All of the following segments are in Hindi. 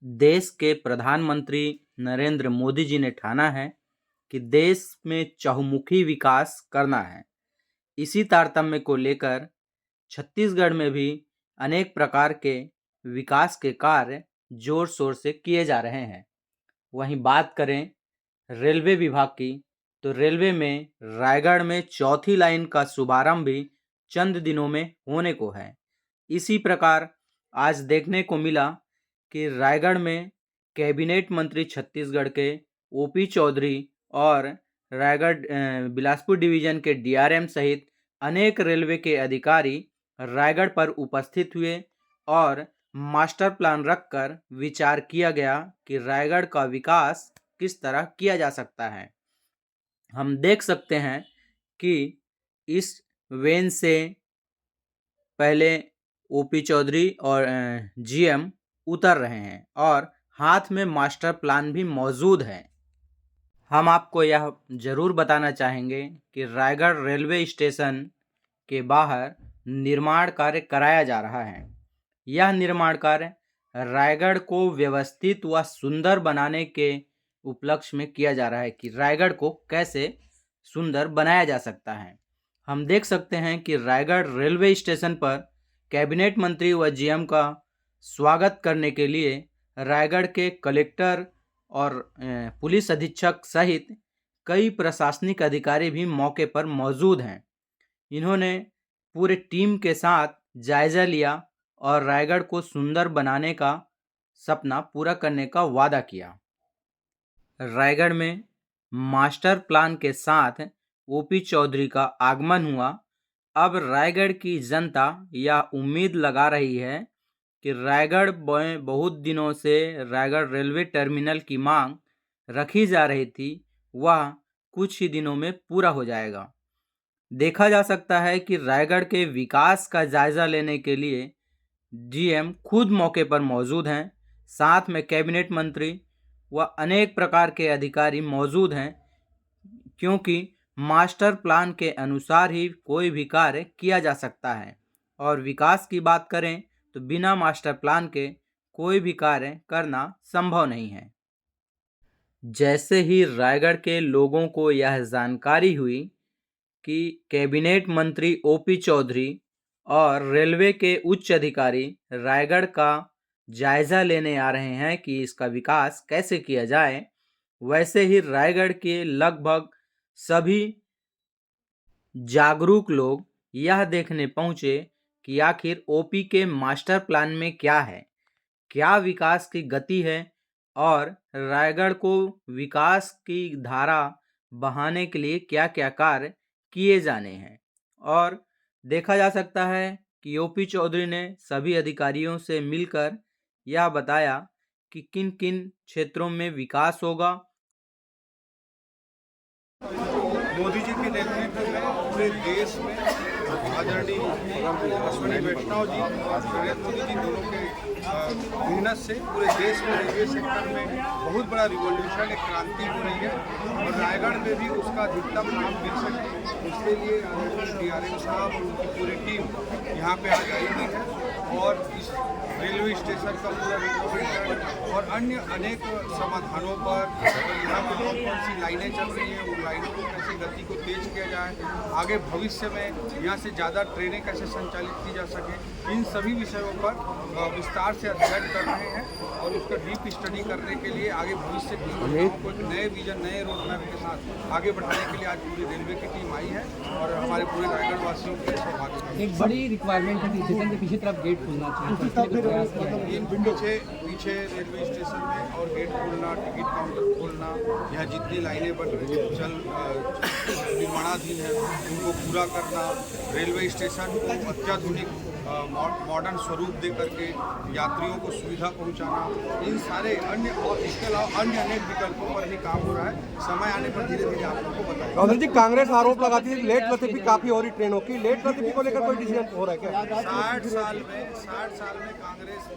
देश के प्रधानमंत्री नरेंद्र मोदी जी ने ठाना है कि देश में चहुमुखी विकास करना है। इसी तारतम्य को लेकर छत्तीसगढ़ में भी अनेक प्रकार के विकास के कार्य जोर शोर से किए जा रहे हैं। वहीं बात करें रेलवे विभाग की, तो रेलवे में रायगढ़ में चौथी लाइन का शुभारंभ भी चंद दिनों में होने को है। इसी प्रकार आज देखने को मिला कि रायगढ़ में कैबिनेट मंत्री छत्तीसगढ़ के ओपी चौधरी और रायगढ़ बिलासपुर डिवीजन के डीआरएम सहित अनेक रेलवे के अधिकारी रायगढ़ पर उपस्थित हुए और मास्टर प्लान रखकर विचार किया गया कि रायगढ़ का विकास किस तरह किया जा सकता है। हम देख सकते हैं कि इस वेन से पहले ओपी चौधरी और जीएम उतर रहे हैं और हाथ में मास्टर प्लान भी मौजूद है। हम आपको यह जरूर बताना चाहेंगे कि रायगढ़ रेलवे स्टेशन के बाहर निर्माण कार्य कराया जा रहा है। यह निर्माण कार्य रायगढ़ को व्यवस्थित व सुंदर बनाने के उपलक्ष्य में किया जा रहा है कि रायगढ़ को कैसे सुंदर बनाया जा सकता है। हम देख सकते हैं कि रायगढ़ रेलवे स्टेशन पर कैबिनेट मंत्री व जीएम का स्वागत करने के लिए रायगढ़ के कलेक्टर और पुलिस अधीक्षक सहित कई प्रशासनिक अधिकारी भी मौके पर मौजूद हैं। इन्होंने पूरे टीम के साथ जायजा लिया और रायगढ़ को सुंदर बनाने का सपना पूरा करने का वादा किया। रायगढ़ में मास्टर प्लान के साथ ओपी चौधरी का आगमन हुआ। अब रायगढ़ की जनता यह उम्मीद लगा रही है कि रायगढ़ में बहुत दिनों से रायगढ़ रेलवे टर्मिनल की मांग रखी जा रही थी, वह कुछ ही दिनों में पूरा हो जाएगा। देखा जा सकता है कि रायगढ़ के विकास का जायजा लेने के लिए जीएम खुद मौके पर मौजूद हैं, साथ में कैबिनेट मंत्री व अनेक प्रकार के अधिकारी मौजूद हैं, क्योंकि मास्टर प्लान के अनुसार ही कोई भी कार्य किया जा सकता है और विकास की बात करें तो बिना मास्टर प्लान के कोई भी कार्य करना संभव नहीं है। जैसे ही रायगढ़ के लोगों को यह जानकारी हुई कि कैबिनेट मंत्री ओपी चौधरी और रेलवे के उच्च अधिकारी रायगढ़ का जायजा लेने आ रहे हैं कि इसका विकास कैसे किया जाए, वैसे ही रायगढ़ के लगभग सभी जागरूक लोग यह देखने पहुंचे कि आखिर ओपी के मास्टर प्लान में क्या है, क्या विकास की गति है और रायगढ़ को विकास की धारा बहाने के लिए क्या क्या कार्य किए जाने हैं। और देखा जा सकता है कि ओपी चौधरी ने सभी अधिकारियों से मिलकर यह बताया कि किन किन क्षेत्रों में विकास होगा। मोदी जी के नेतृत्व में पूरे देश में आदरणीय अश्विनी वैष्णव जी नरेंद्र मोदी जी दोनों के मेहनत से पूरे देश में रेलवे सेक्टर में बहुत बड़ा रिवॉल्यूशन, एक क्रांति हो रही है और रायगढ़ में भी उसका अधिकतम लाभ मिल सके, इसके लिए डीआरएम साहब और उनकी पूरी टीम यहाँ पे आज आई हुई है और इस रेलवे स्टेशन का पूरा रिनोवेशन और अन्य अनेक समाधानों पर यहाँ पर कौन कौन सी लाइनें चल रही हैं, उन लाइनों को कैसे गति को तेज किया जाए, आगे भविष्य में यहाँ से ज़्यादा ट्रेनें कैसे संचालित की जा सके, इन सभी विषयों पर विस्तार से अध्ययन कर रहे हैं और उसका डीप स्टडी करने के लिए आगे भविष्य की योजनाओं को एक नए विजन, नए रोड मैप के साथ आगे बढ़ाने के लिए आज पूरी रेलवे की टीम आई है और हमारे पूरे रायगढ़ वासियों के लिए सौभाग्य। एक बड़ी रिक्वायरमेंट है कि स्टेशन के पीछे तरफ गेट खुलना चाहिए, पीछे रेलवे स्टेशन में और गेट खोलना, टिकट काउंटर खोलना, यहाँ जितनी लाइनें बन रही चल निर्माणाधीन है उनको पूरा करना, रेलवे स्टेशन को अत्याधुनिक मॉडर्न स्वरूप दे करके यात्रियों को सुविधा पहुंचाना, इन सारे अन्य और इसके अलावा अन्य अनेक विकल्पों पर भी काम हो रहा है। समय आने पर धीरे धीरे आप लोगों को बताएंगे। चौधरी जी, कांग्रेस आरोप लगाती है लेट लतीफी काफी हो रही ट्रेनों की, लेट लतीफी को लेकर कोई डिसीजन हो रहा है क्या? 60 साल में कांग्रेस ने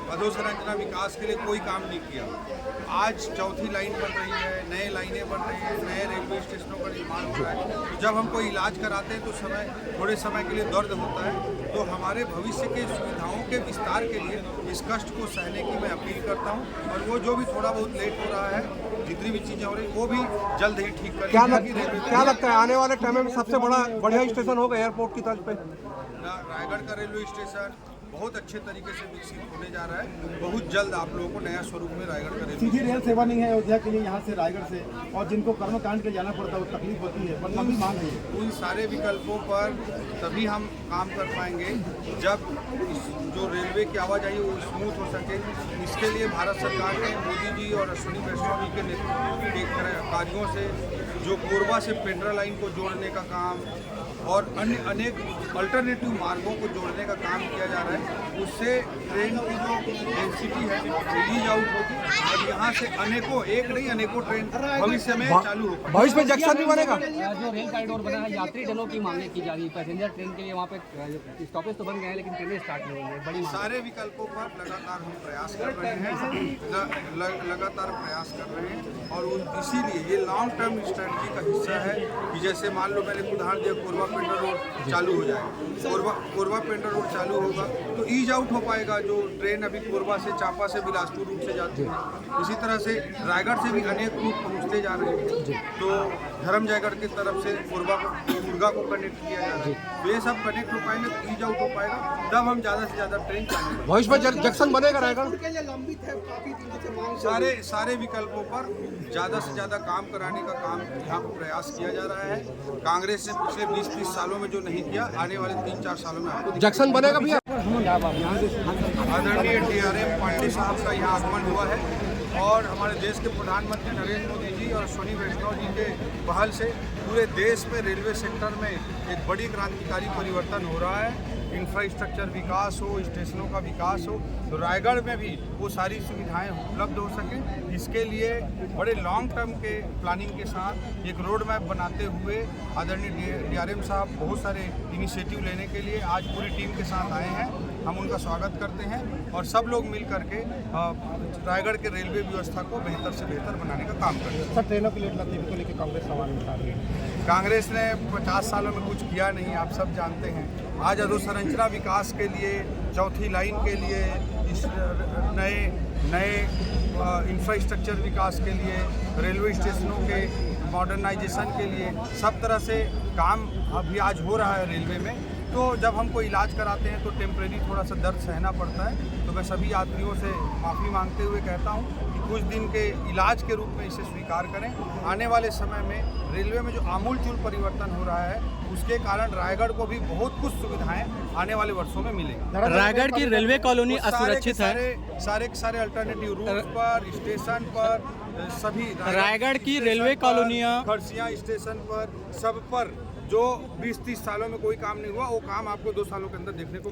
अधोसंरचना विकास के लिए कोई काम नहीं किया। आज चौथी लाइन बन रही है, नए लाइनें बन रही हैं, नए रेलवे स्टेशनों का निर्माण हो रहा है। तो जब हम कोई इलाज कराते हैं तो थोड़े समय के लिए दर्द होता है, तो हमारे भविष्य के सुविधाओं के विस्तार के लिए इस कष्ट को सहने की मैं अपील करता हूँ। और वो जो भी थोड़ा बहुत लेट हो रहा है, जितनी भी चीज़ें हो रही वो भी जल्द ही ठीक कर क्या लगता है आने वाले टाइम में सबसे बढ़िया स्टेशन होगा एयरपोर्ट की तर्ज पे? रायगढ़ का रेलवे स्टेशन बहुत अच्छे तरीके से विकसित होने जा रहा है। बहुत जल्द आप लोगों को नया स्वरूप में रायगढ़ का सीधी रेल सेवा नहीं है अयोध्या के लिए यहाँ से रायगढ़ से, और जिनको कर्मकांड के जाना पड़ता है वो तकलीफ होती है, पर लंबी मांग है। उन सारे विकल्पों पर तभी हम काम कर पाएंगे जब जो रेलवे की आवाजाही वो स्मूथ हो सके। इसके लिए भारत सरकार ने मोदी जी और अश्विनी वैष्णव जी के नेतृत्व के कार्यों से जो कोरबा से पेंड्रा लाइन को जोड़ने का काम और अन्य अनेक अल्टरनेटिव मार्गों को जोड़ने का काम किया जा रहा है, उससे ट्रेन की जो डेंसिटी है रिलीज आउट होगी और यहाँ से अनेकों ट्रेन भविष्य में चालू होगा। भविष्य में जंक्शन भी बनेगा। जो रेल कॉरिडोर बना है, यात्री दलों की मांगे की जा रही है, पैसेंजर ट्रेन के लिए वहाँ पे स्टॉपेज तो बन गए हैं लेकिन ट्रेनें स्टार्ट नहीं हुई है, बड़ी मांग। सारे विकल्पों पर लगातार हम प्रयास कर रहे हैं, लगातार प्रयास कर रहे हैं और इसीलिए ये लॉन्ग टर्म स्ट्रेटजी का हिस्सा है कि जैसे मान लो मैंने उदाहरण दिया कोरबा पेंड्रा रोड चालू हो जाए, कोरबा पेंड्रा रोड चालू होगा तो ईज आउट हो पाएगा। जो ट्रेन अभी कोरबा से चांपा से बिलासपुर रूट से जाती है, इसी तरह से रायगढ़ से भी अनेक रूट पहुँचते जा रहे हैं, तो धर्मजयगढ़ की तरफ से कोरबा को कनेक्ट किया जा रहा है, तो ये सब कनेक्ट हो पाएंगे तो ईज आउट हो पाएगा, तब हम ज़्यादा से ज़्यादा ट्रेन चालू। भविष्य में जंक्शन बनेगा रायगढ़? सारे विकल्पों पर ज़्यादा से ज़्यादा काम कराने का काम यहाँ पर प्रयास किया जा रहा है। कांग्रेस ने पिछले 20-30 सालों में जो नहीं किया, आने वाले 3-4 सालों में आपको जंक्शन बनेगा भैया? आदरणीय DRM पांडे साहब का यहाँ आगमन हुआ है और हमारे देश के प्रधानमंत्री नरेंद्र मोदी जी और अश्विनी वैष्णव जी के पहल से पूरे देश में रेलवे सेक्टर में एक बड़ी क्रांतिकारी परिवर्तन हो रहा है। इंफ्रास्ट्रक्चर विकास हो, स्टेशनों का विकास हो, तो रायगढ़ में भी वो सारी सुविधाएं उपलब्ध हो सकें। इसके लिए बड़े लॉन्ग टर्म के प्लानिंग के साथ एक रोड मैप बनाते हुए आदरणीय DRM साहब बहुत सारे इनिशिएटिव लेने के लिए आज पूरी टीम के साथ आए हैं। हम उनका स्वागत करते हैं और सब लोग मिल करके रायगढ़ के रेलवे व्यवस्था को बेहतर से बेहतर बनाने का काम करते हैं। सर, ट्रेनों की लेट लतीफ़ी को लेकर कांग्रेस सवाल उठा रही है। कांग्रेस ने 50 सालों में कुछ किया नहीं, आप सब जानते हैं। आज अधोसंरचना विकास के लिए, चौथी लाइन के लिए, इस नए इंफ्रास्ट्रक्चर विकास के लिए, रेलवे स्टेशनों के मॉडर्नाइजेशन के लिए सब तरह से काम अभी आज हो रहा है रेलवे में। तो जब हम कोई इलाज कराते हैं तो टेम्परेरी थोड़ा सा दर्द सहना पड़ता है, तो मैं सभी यात्रियों से माफ़ी मांगते हुए कहता हूं कि कुछ दिन के इलाज के रूप में इसे स्वीकार करें। आने वाले समय में रेलवे में जो आमूलचूल परिवर्तन हो रहा है उसके कारण रायगढ़ को भी बहुत कुछ सुविधाएं आने वाले वर्षों में मिलेंगी। रायगढ़ की रेलवे कॉलोनी असुरक्षित है। सारे अल्टरनेटिव रूट पर, स्टेशन पर, सभी रायगढ़ की रेलवे कॉलोनियाँ, खरसिया स्टेशन पर, सब पर जो 20-30 सालों में कोई काम नहीं हुआ, वो काम आपको 2 सालों के अंदर देखने को